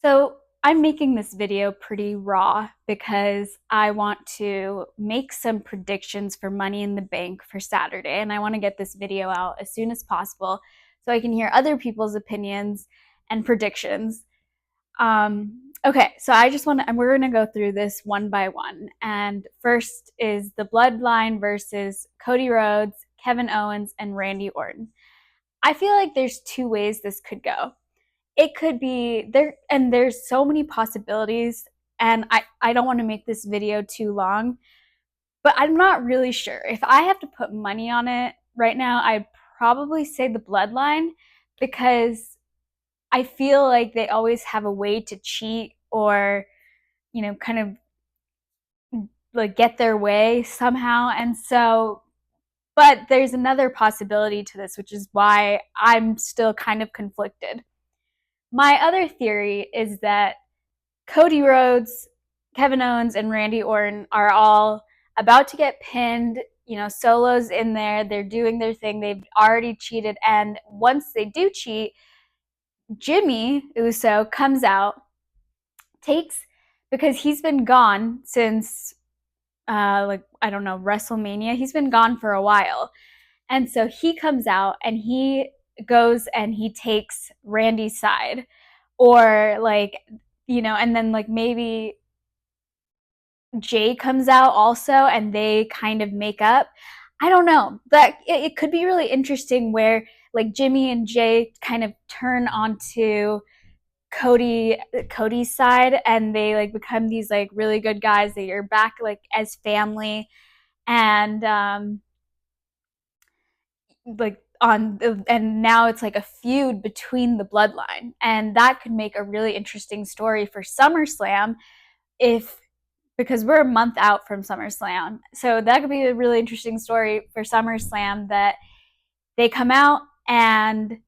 So I'm making this video pretty raw because I want to make some predictions for Money in the Bank for Saturday, and I want to get this video out as soon as possible so I can hear other people's opinions and predictions. Okay, so I just want to, and we're going to go through this one by one. And first is the Bloodline versus Cody Rhodes, Kevin Owens, and Randy Orton. I feel like there's two ways this could go. It could be there, and there's so many possibilities, and I don't want to make this video too long, but I'm not really sure. If I have to put money on it right now, I'd probably say the Bloodline, because I feel like they always have a way to cheat or, kind of like get their way somehow. And so, but there's another possibility to this, which is why I'm still kind of conflicted. My other theory is that Cody Rhodes, Kevin Owens, and Randy Orton are all about to get pinned. Solo's in there. They're doing their thing. They've already cheated. And once they do cheat, Jimmy Uso comes out, because he's been gone since, I don't know, WrestleMania. He's been gone for a while. And so he comes out and he goes and he takes Randy's side. Or and then maybe Jay comes out also and they kind of make up. I don't know. That it could be really interesting where Jimmy and Jay kind of turn onto Cody's side, and they become these really good guys that are back as family, and and now it's a feud between the Bloodline, and that could make a really interesting story for SummerSlam, if because we're a month out from SummerSlam. So that could be a really interesting story for SummerSlam, that they come out and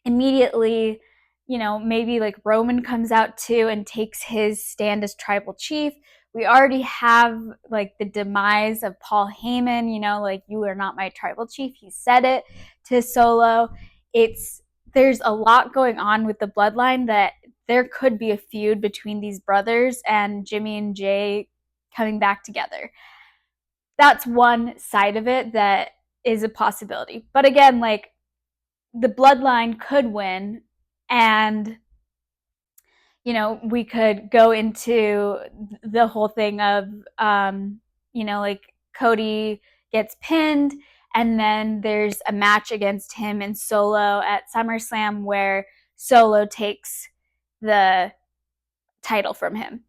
immediately, maybe Roman comes out too and takes his stand as tribal chief. We already have the demise of Paul Heyman, you are not my tribal chief. He said it to Solo. There's a lot going on with the Bloodline, that there could be a feud between these brothers and Jimmy and Jay coming back together. That's one side of it that is a possibility. But again, the Bloodline could win, and we could go into the whole thing of Cody gets pinned, and then there's a match against him and Solo at SummerSlam where Solo takes the title from him.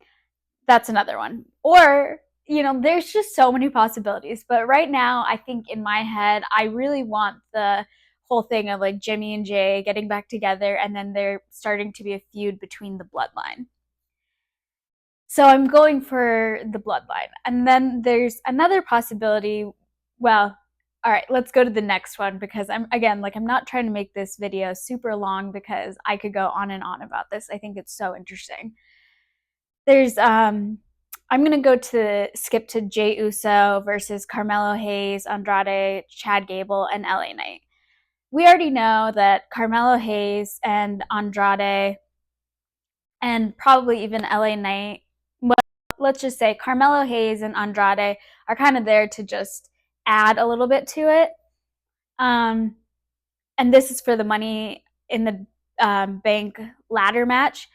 That's another one. Or there's just so many possibilities. But right now, I think in my head, I really want the whole thing of Jimmy and Jay getting back together, and then there starting to be a feud between the Bloodline. So I'm going for the Bloodline. And then there's another possibility. Well, all right, let's go to the next one, because I'm not trying to make this video super long, because I could go on and on about this. I think it's so interesting. I'm going to skip to Jey Uso versus Carmelo Hayes, Andrade, Chad Gable, and LA Knight. We already know that Carmelo Hayes and Andrade, and probably even LA Knight, well, let's just say Carmelo Hayes and Andrade are kind of there to just add a little bit to it. And this is for the Money in the Bank ladder match.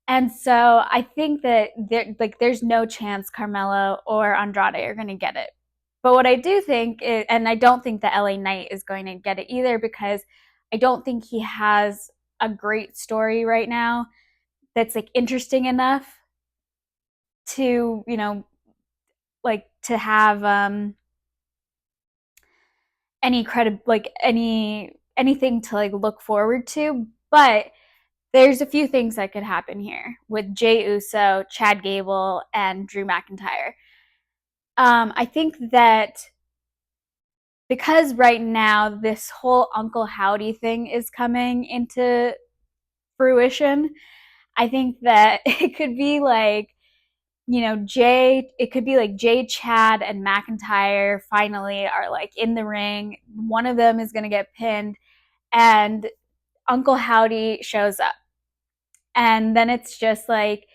And so I think that there's no chance Carmelo or Andrade are going to get it. But what I do think is, and I don't think that LA Knight is going to get it either, because I don't think he has a great story right now that's interesting enough to, to have anything to look forward to. But there's a few things that could happen here with Jey Uso, Chad Gable, and Drew McIntyre. I think that because right now this whole Uncle Howdy thing is coming into fruition, I think that it could be Jay, Chad, and McIntyre finally are in the ring. One of them is going to get pinned, and Uncle Howdy shows up. And then it's just like,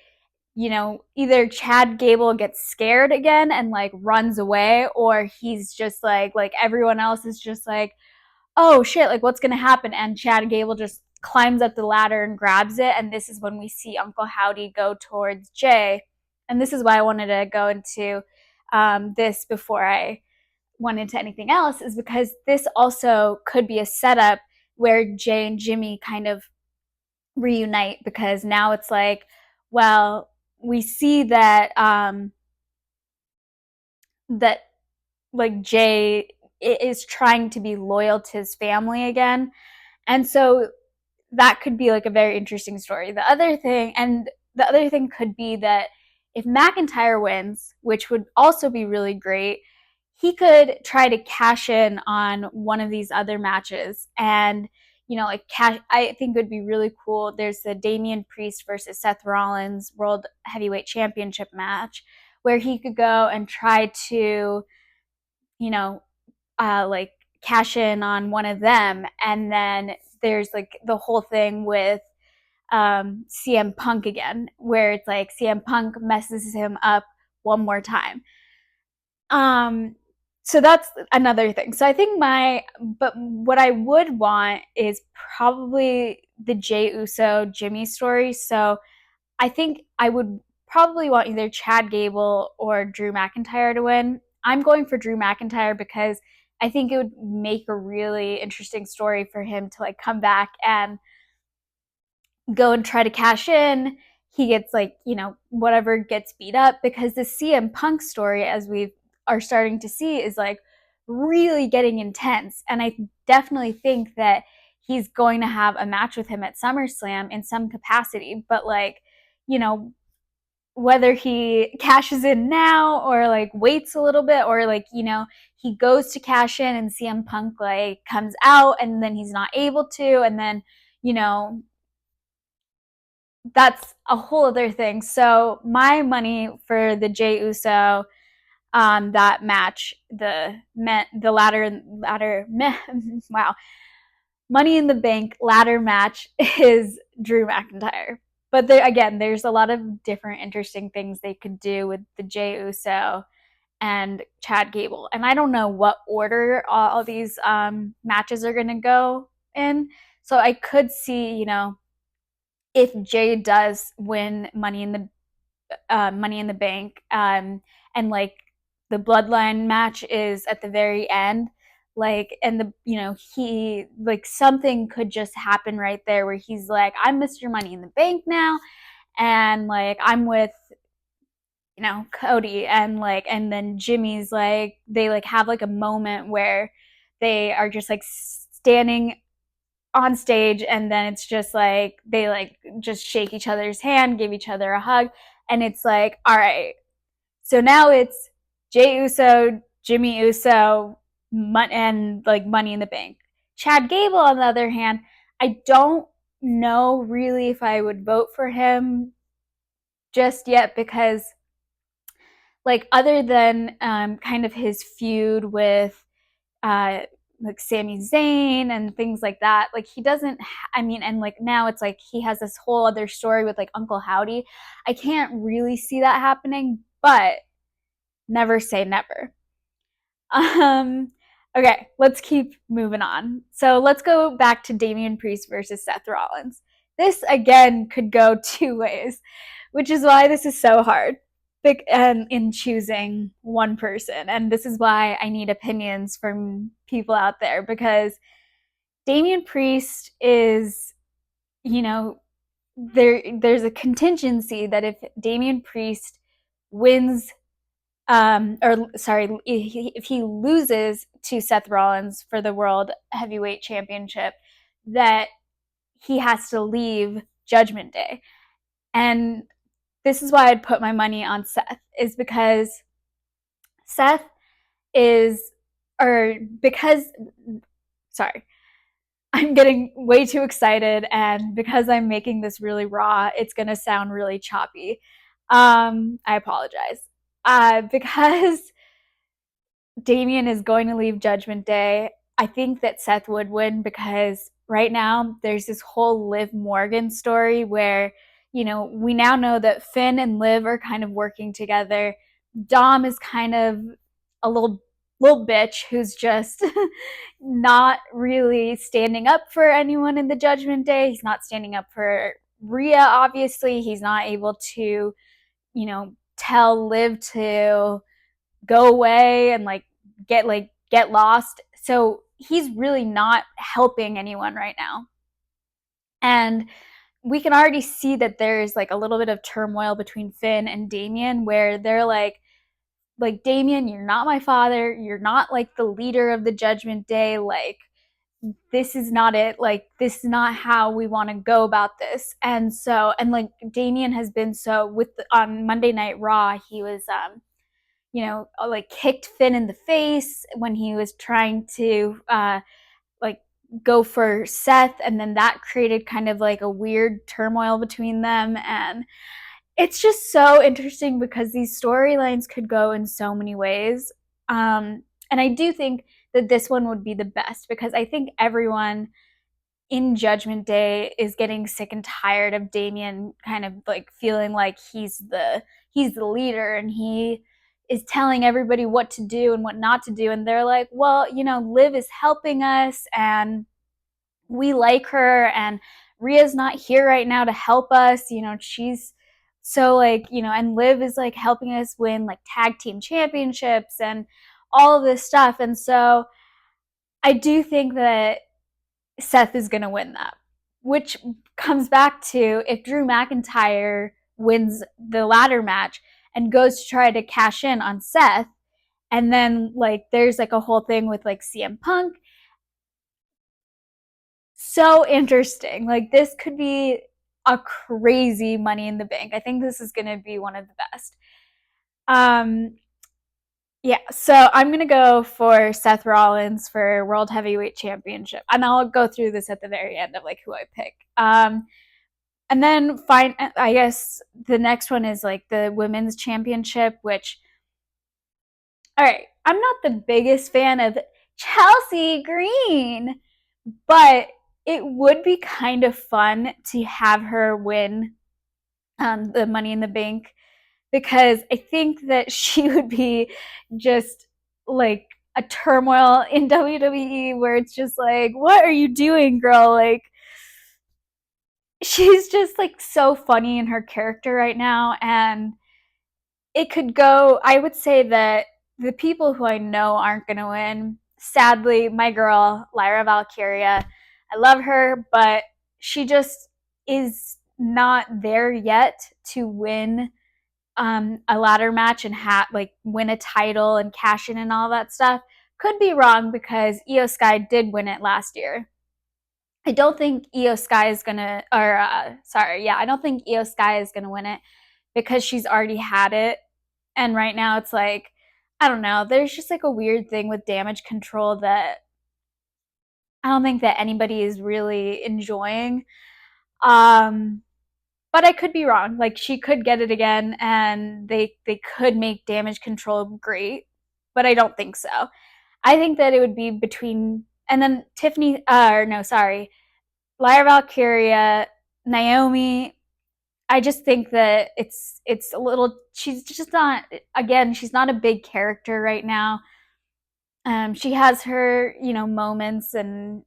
you know, either Chad Gable gets scared again and like runs away, or he's just like everyone else is just like, oh shit, like what's gonna happen? And Chad Gable just climbs up the ladder and grabs it. And this is when we see Uncle Howdy go towards Jay. And this is why I wanted to go into this before I went into anything else, is because this also could be a setup where Jay and Jimmy kind of reunite, because now it's like, well, we see that that like Jay is trying to be loyal to his family again. And so that could be like a very interesting story. The other thing could be that if McIntyre wins, which would also be really great, he could try to cash in on one of these other matches. And, you know, like cash, I think would be really cool. There's the Damian Priest versus Seth Rollins World Heavyweight Championship match where he could go and try to, you know, like cash in on one of them. And then there's like the whole thing with CM Punk again, where it's like CM Punk messes him up one more time. Um, so that's another thing. So I think but what I would want is probably the Jey Uso Jimmy story. So I think I would probably want either Chad Gable or Drew McIntyre to win. I'm going for Drew McIntyre because I think it would make a really interesting story for him to like come back and go and try to cash in. He gets like, you know, whatever gets beat up, because the CM Punk story, as we are starting to see, is like really getting intense. And I definitely think that he's going to have a match with him at SummerSlam in some capacity. But like, you know, whether he cashes in now or like waits a little bit, or like, you know, he goes to cash in and CM Punk like comes out and then he's not able to, and then, you know, that's a whole other thing. So my money for the Jey Uso that match, the ladder wow, Money in the Bank ladder match is Drew McIntyre. But there, again, there's a lot of different interesting things they could do with the Jey Uso and Chad Gable. And I don't know what order all these matches are going to go in. So I could see, you know, if Jay does win Money in the Bank, and like the Bloodline match is at the very end, like, and the, you know, he like something could just happen right there where he's like, I'm Mr. Money in the Bank now, and like I'm with, you know, Cody, and like, and then Jimmy's like, they like have like a moment where they are just like standing on stage, and then it's just like they like just shake each other's hand, give each other a hug, and it's like, all right, so now it's Jey Uso, Jimmy Uso, and like Money in the Bank. Chad Gable, on the other hand, I don't know really if I would vote for him just yet, because like other than kind of his feud with uh, like Sami Zayn and things like that, like he doesn't, I mean, and like now it's like he has this whole other story with like Uncle Howdy. I can't really see that happening, but never say never. Um, okay, let's keep moving on. So let's go back to Damian Priest versus Seth Rollins. This again could go two ways, which is why this is so hard in choosing one person. And this is why I need opinions from people out there, because Damian Priest is, you know, there's a contingency that if Damian Priest wins, or sorry, if he loses to Seth Rollins for the World Heavyweight Championship, that he has to leave Judgment Day. And this is why I'd put my money on Seth, is because Seth is, or because, sorry, I'm getting way too excited, and because I'm making this really raw, it's going to sound really choppy. I apologize. Because Damian is going to leave Judgment Day, I think that Seth would win because right now there's this whole Liv Morgan story where, we now know that Finn and Liv are kind of working together. Dom is kind of a little bitch who's just not really standing up for anyone in the Judgment Day. He's not standing up for Rhea, obviously. He's not able to, tell Liv to go away and get lost. So he's really not helping anyone right now. And we can already see that there's like a little bit of turmoil between Finn and Damien where they're like Damien, you're not my father. You're not like the leader of the Judgment Day. Like, this is not it. Like, this is not how we want to go about this. And so, and like Damien has been on Monday Night Raw, he was, like kicked Finn in the face when he was trying to, like go for Seth. And then that created kind of like a weird turmoil between them. And it's just so interesting because these storylines could go in so many ways. And I do think that this one would be the best because I think everyone in Judgment Day is getting sick and tired of Damien kind of like feeling like he's the leader and he is telling everybody what to do and what not to do. And they're like, well, Liv is helping us and we like her, and Rhea's not here right now to help us. She's so and Liv is like helping us win like tag team championships and all of this stuff. And so I do think that Seth is going to win that, which comes back to if Drew McIntyre wins the ladder match and goes to try to cash in on Seth, and then like there's like a whole thing with like CM Punk. So interesting. Like, this could be a crazy Money in the Bank. I think this is going to be one of the best. Yeah, so I'm going to go for Seth Rollins for World Heavyweight Championship. And I'll go through this at the very end of like who I pick. And then I guess the next one is like the Women's Championship, which, all right, I'm not the biggest fan of Chelsea Green, but it would be kind of fun to have her win the Money in the Bank because I think that she would be just like a turmoil in WWE where it's just like, what are you doing, girl? Like, she's just like so funny in her character right now. And it could go, I would say that the people who I know aren't going to win, sadly, my girl, Lyra Valkyria, I love her, but she just is not there yet to win a ladder match and win a title and cash in and all that stuff. Could be wrong because Io Sky did win it last year. I don't think Io Sky is gonna, I don't think Io Sky is gonna win it because she's already had it. And right now it's like, I don't know, there's just like a weird thing with Damage Control that I don't think that anybody is really enjoying. But I could be wrong. Like, she could get it again and they could make Damage Control great, but I don't think so. I think that it would be between, and then Lyra Valkyria, Naomi. I just think that it's a little, she's just not, again, she's not a big character right now. She has her, moments, and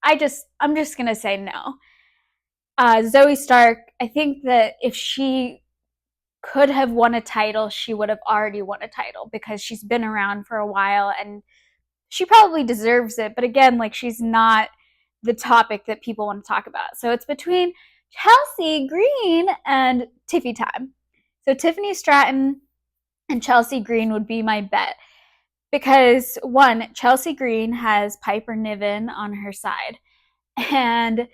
I'm just gonna say no. Zoe Stark, I think that if she could have won a title, she would have already won a title because she's been around for a while and she probably deserves it. But again, like, she's not the topic that people want to talk about. So it's between Chelsea Green and Tiffy Time. So Tiffany Stratton and Chelsea Green would be my bet. Because one, Chelsea Green has Piper Niven on her side. And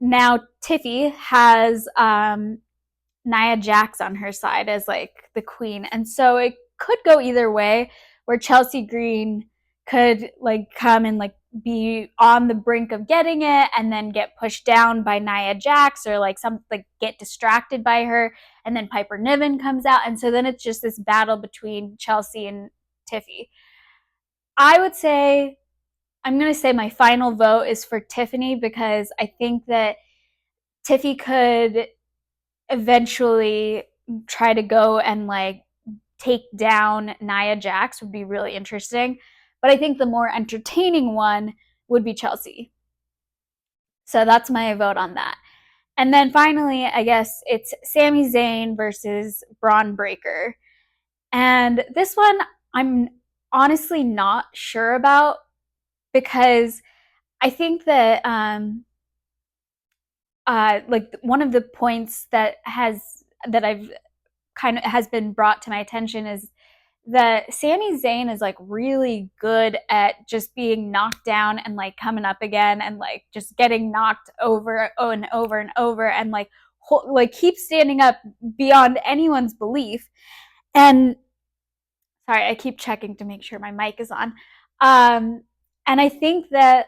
now Tiffy has Nia Jax on her side as like the queen. And so it could go either way, where Chelsea Green could like come and like be on the brink of getting it and then get pushed down by Nia Jax, or like get distracted by her, and then Piper Niven comes out, and so then it's just this battle between Chelsea and Tiffy. I would say I'm going to say my final vote is for Tiffany because I think that Tiffy could eventually try to go and like take down Nia Jax would be really interesting. But I think the more entertaining one would be Chelsea. So that's my vote on that. And then finally, I guess it's Sami Zayn versus Braun Breaker. And this one I'm honestly not sure about because I think that like one of the points that I've kind of has been brought to my attention is that Sami Zayn is like really good at just being knocked down and like coming up again and like just getting knocked over and over and over and like keep standing up beyond anyone's belief. And sorry, I keep checking to make sure my mic is on. And I think that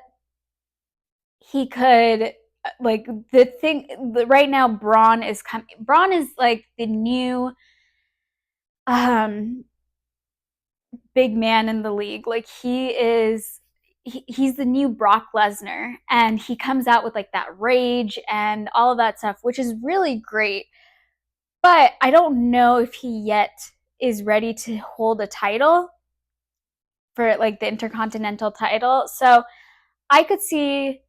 he could like the thing right now. Braun is like the new um big man in the league. Like he's the new Brock Lesnar, and he comes out with like that rage and all of that stuff, which is really great. But I don't know if he yet is ready to hold a title for like the Intercontinental title. So I could see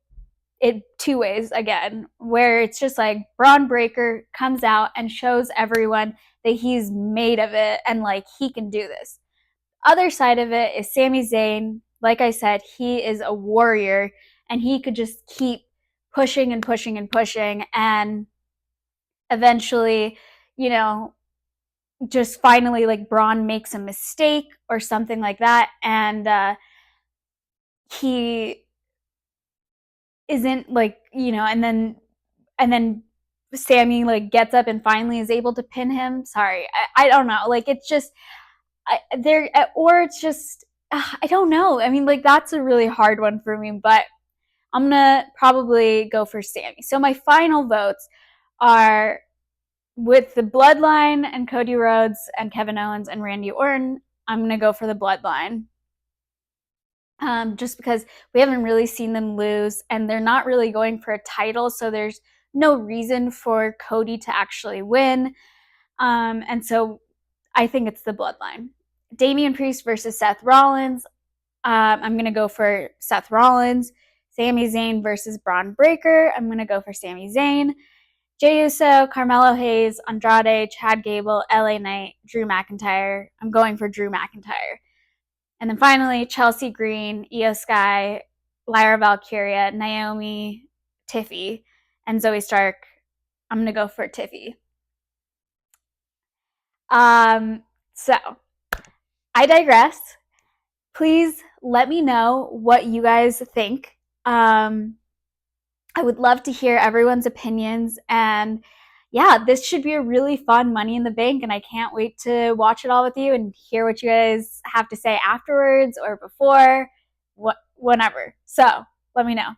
it two ways again, where it's just like Braun Breaker comes out and shows everyone that he's made of it and like he can do this. Other side of it is Sami Zayn. Like I said, he is a warrior and he could just keep pushing and pushing and pushing and eventually, you know, just finally like Braun makes a mistake or something like that and he isn't like, you know, and then Sammy like gets up and finally is able to pin him. Sorry, I don't know. Like it's just there, or it's just I don't know. I mean, like that's a really hard one for me, but I'm gonna probably go for Sammy. So my final votes are with the Bloodline and Cody Rhodes and Kevin Owens and Randy Orton. I'm gonna go for the Bloodline. Just because we haven't really seen them lose and they're not really going for a title, so there's no reason for Cody to actually win. And so I think it's the Bloodline. Damian Priest versus Seth Rollins. I'm going to go for Seth Rollins. Sami Zayn versus Braun Breaker. I'm going to go for Sami Zayn. Jey Uso, Carmelo Hayes, Andrade, Chad Gable, LA Knight, Drew McIntyre. I'm going for Drew McIntyre. And then finally, Chelsea Green, Io Sky, Lyra Valkyria, Naomi, Tiffy, and Zoe Stark. I'm going to go for Tiffy. So I digress. Please let me know what you guys think. I would love to hear everyone's opinions. And yeah, this should be a really fun Money in the Bank. And I can't wait to watch it all with you and hear what you guys have to say afterwards or before, whatever. So let me know.